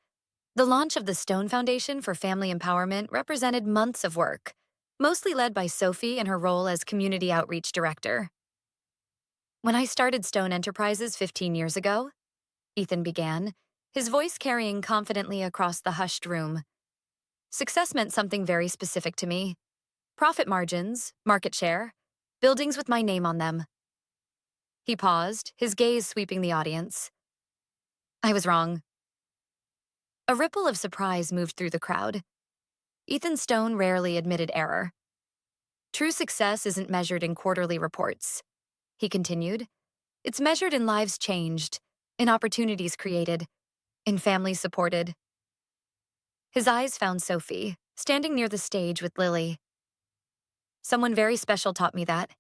The launch of the Stone Foundation for Family Empowerment represented months of work, mostly led by Sophie in her role as Community Outreach Director. When I started Stone Enterprises 15 years ago, Ethan began, his voice carrying confidently across the hushed room. Success meant something very specific to me. Profit margins, market share, buildings with my name on them. He paused, his gaze sweeping the audience. I was wrong. A ripple of surprise moved through the crowd. Ethan Stone rarely admitted error. True success isn't measured in quarterly reports, he continued. It's measured in lives changed, in opportunities created, in families supported. His eyes found Sophie, standing near the stage with Lily. Someone very special taught me that.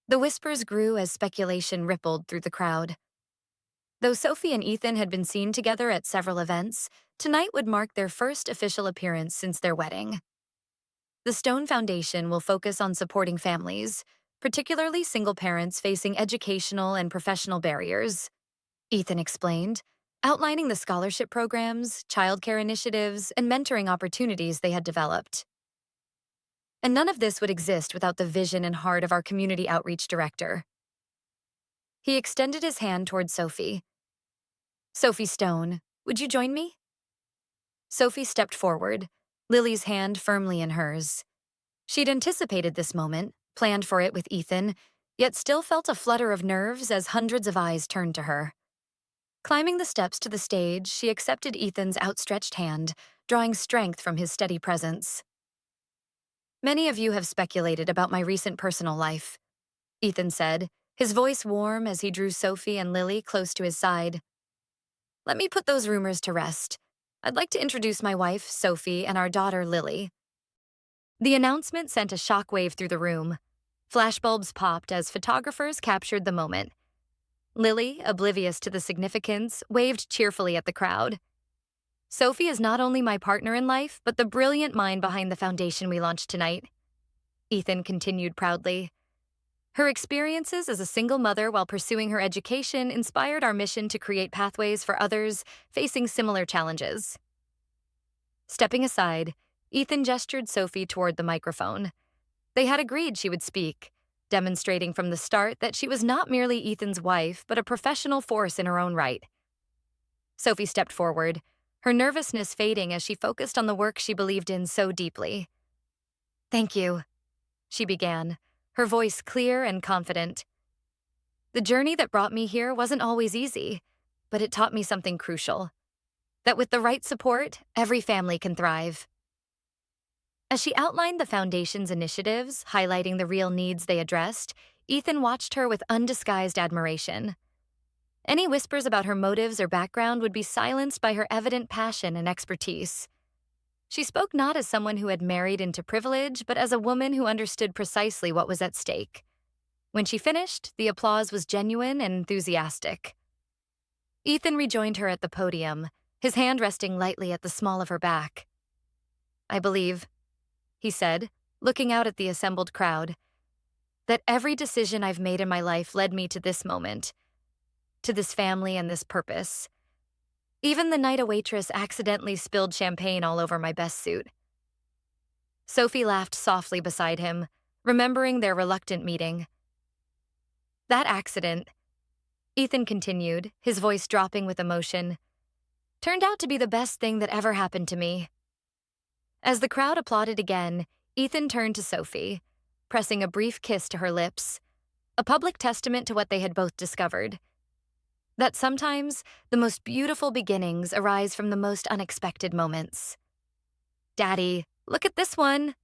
The whispers grew as speculation rippled through the crowd. Though Sophie and Ethan had been seen together at several events, tonight would mark their first official appearance since their wedding. The Stone Foundation will focus on supporting families, particularly single parents facing educational and professional barriers, Ethan explained, outlining the scholarship programs, childcare initiatives, and mentoring opportunities they had developed. And none of this would exist without the vision and heart of our community outreach director. He extended his hand toward Sophie. Sophie Stone, would you join me? Sophie stepped forward, Lily's hand firmly in hers. She'd anticipated this moment, planned for it with Ethan, yet still felt a flutter of nerves as hundreds of eyes turned to her. Climbing the steps to the stage, she accepted Ethan's outstretched hand, drawing strength from his steady presence. Many of you have speculated about my recent personal life, Ethan said, his voice warm as he drew Sophie and Lily close to his side. Let me put those rumors to rest. I'd like to introduce my wife, Sophie, and our daughter, Lily. The announcement sent a shockwave through the room. Flashbulbs popped as photographers captured the moment. Lily, oblivious to the significance, waved cheerfully at the crowd. Sophie is not only my partner in life, but the brilliant mind behind the foundation we launched tonight, Ethan continued proudly. Her experiences as a single mother while pursuing her education inspired our mission to create pathways for others facing similar challenges. Stepping aside, Ethan gestured Sophie toward the microphone. They had agreed she would speak, demonstrating from the start that she was not merely Ethan's wife, but a professional force in her own right. Sophie stepped forward, her nervousness fading as she focused on the work she believed in so deeply. Thank you, she began, her voice clear and confident. The journey that brought me here wasn't always easy, but it taught me something crucial. That with the right support, every family can thrive. As she outlined the foundation's initiatives, highlighting the real needs they addressed, Ethan watched her with undisguised admiration. Any whispers about her motives or background would be silenced by her evident passion and expertise. She spoke not as someone who had married into privilege, but as a woman who understood precisely what was at stake. When she finished, the applause was genuine and enthusiastic. Ethan rejoined her at the podium, his hand resting lightly at the small of her back. I believe, he said, looking out at the assembled crowd, that every decision I've made in my life led me to this moment, to this family and this purpose. Even the night a waitress accidentally spilled champagne all over my best suit. Sophie laughed softly beside him, remembering their reluctant meeting. That accident, Ethan continued, his voice dropping with emotion, turned out to be the best thing that ever happened to me. As the crowd applauded again, Ethan turned to Sophie, pressing a brief kiss to her lips, a public testament to what they had both discovered. That sometimes the most beautiful beginnings arise from the most unexpected moments. Daddy, look at this one,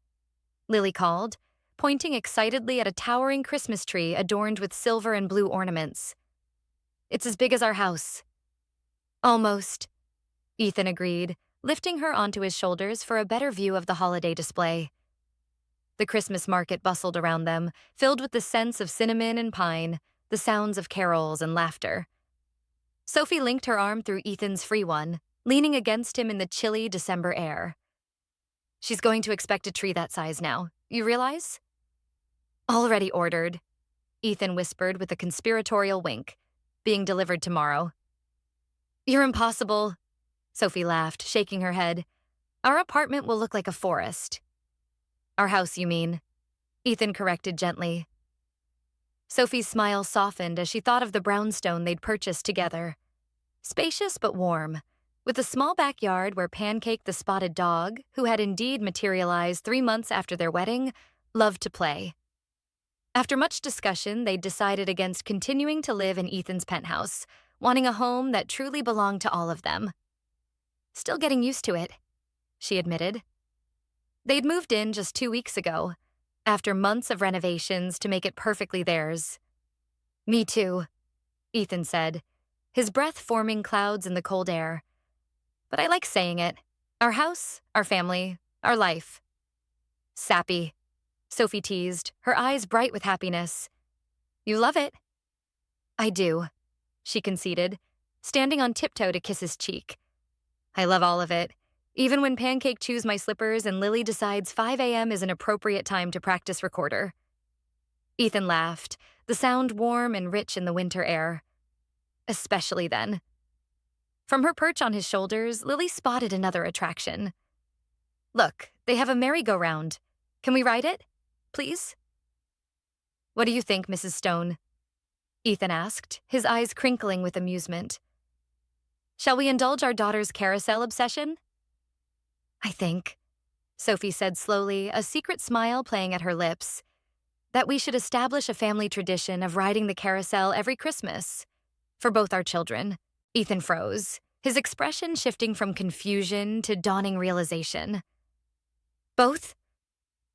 Lily called, pointing excitedly at a towering Christmas tree adorned with silver and blue ornaments. It's as big as our house. Almost, Ethan agreed, lifting her onto his shoulders for a better view of the holiday display. The Christmas market bustled around them, filled with the scents of cinnamon and pine, the sounds of carols and laughter. Sophie linked her arm through Ethan's free one, leaning against him in the chilly December air. She's going to expect a tree that size now, you realize? Already ordered, Ethan whispered with a conspiratorial wink. Being delivered tomorrow. You're impossible, Sophie laughed, shaking her head. Our apartment will look like a forest. Our house, you mean? Ethan corrected gently. Sophie's smile softened as she thought of the brownstone they'd purchased together. Spacious but warm, with a small backyard where Pancake the spotted dog, who had indeed materialized 3 months after their wedding, loved to play. After much discussion, they'd decided against continuing to live in Ethan's penthouse, wanting a home that truly belonged to all of them. Still getting used to it, she admitted. They'd moved in just 2 weeks ago, after months of renovations to make it perfectly theirs. Me too, Ethan said, his breath forming clouds in the cold air. But I like saying it. Our house, our family, our life. Sappy, Sophie teased, her eyes bright with happiness. You love it? I do, she conceded, standing on tiptoe to kiss his cheek. I love all of it, even when Pancake chews my slippers and Lily decides 5 a.m. is an appropriate time to practice recorder. Ethan laughed, the sound warm and rich in the winter air. Especially then. From her perch on his shoulders, Lily spotted another attraction. Look, they have a merry-go-round. Can we ride it? Please? What do you think, Mrs. Stone? Ethan asked, his eyes crinkling with amusement. Shall we indulge our daughter's carousel obsession? I think, Sophie said slowly, a secret smile playing at her lips, that we should establish a family tradition of riding the carousel every Christmas. For both our children. Ethan froze, his expression shifting from confusion to dawning realization. Both?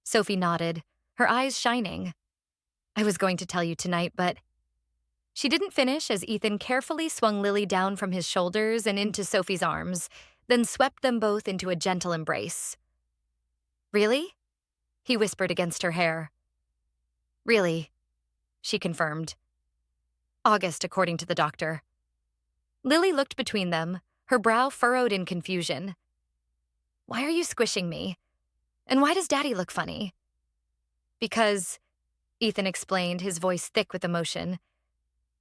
Sophie nodded, her eyes shining. I was going to tell you tonight, but... She didn't finish as Ethan carefully swung Lily down from his shoulders and into Sophie's arms, then swept them both into a gentle embrace. Really? He whispered against her hair. Really, she confirmed. August, according to the doctor. Lily looked between them, her brow furrowed in confusion. Why are you squishing me? And why does Daddy look funny? Because, Ethan explained, his voice thick with emotion,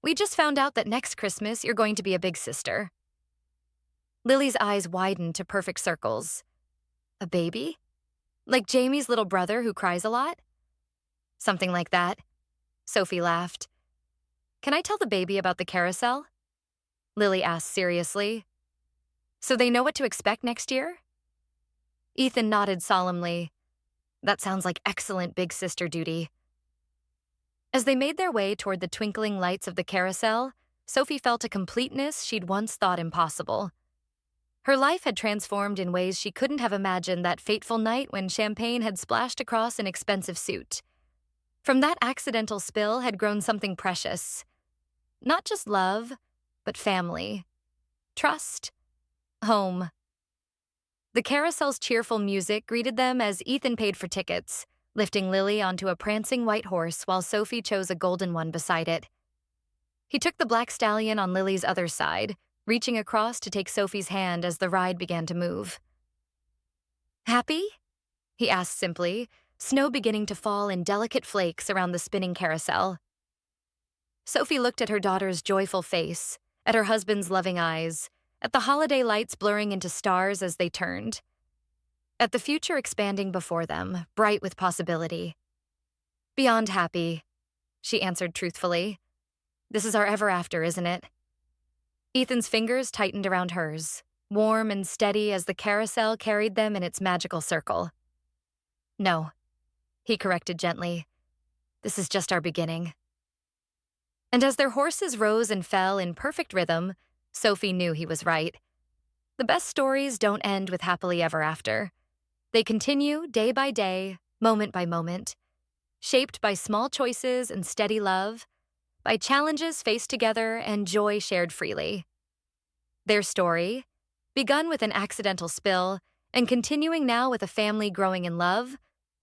we just found out that next Christmas you're going to be a big sister. Lily's eyes widened to perfect circles. A baby? Like Jamie's little brother who cries a lot? Something like that. Sophie laughed. Can I tell the baby about the carousel? Lily asked seriously. So they know what to expect next year? Ethan nodded solemnly. That sounds like excellent big sister duty. As they made their way toward the twinkling lights of the carousel, Sophie felt a completeness she'd once thought impossible. Her life had transformed in ways she couldn't have imagined that fateful night when champagne had splashed across an expensive suit. From that accidental spill had grown something precious. Not just love, but family. Trust. Home. The carousel's cheerful music greeted them as Ethan paid for tickets, lifting Lily onto a prancing white horse while Sophie chose a golden one beside it. He took the black stallion on Lily's other side, reaching across to take Sophie's hand as the ride began to move. Happy? He asked simply, snow beginning to fall in delicate flakes around the spinning carousel. Sophie looked at her daughter's joyful face, at her husband's loving eyes, at the holiday lights blurring into stars as they turned. At the future expanding before them, bright with possibility. Beyond happy, she answered truthfully. This is our ever after, isn't it? Ethan's fingers tightened around hers, warm and steady as the carousel carried them in its magical circle. No, he corrected gently. This is just our beginning. And as their horses rose and fell in perfect rhythm, Sophie knew he was right. The best stories don't end with happily ever after. They continue day by day, moment by moment, shaped by small choices and steady love, by challenges faced together and joy shared freely. Their story, begun with an accidental spill and continuing now with a family growing in love,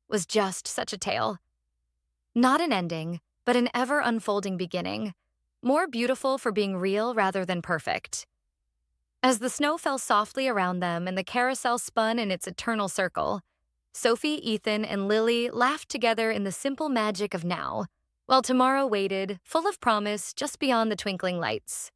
was just such a tale. Not an ending, but an ever-unfolding beginning, more beautiful for being real rather than perfect. As the snow fell softly around them and the carousel spun in its eternal circle, Sophie, Ethan, and Lily laughed together in the simple magic of now, while tomorrow waited, full of promise, just beyond the twinkling lights.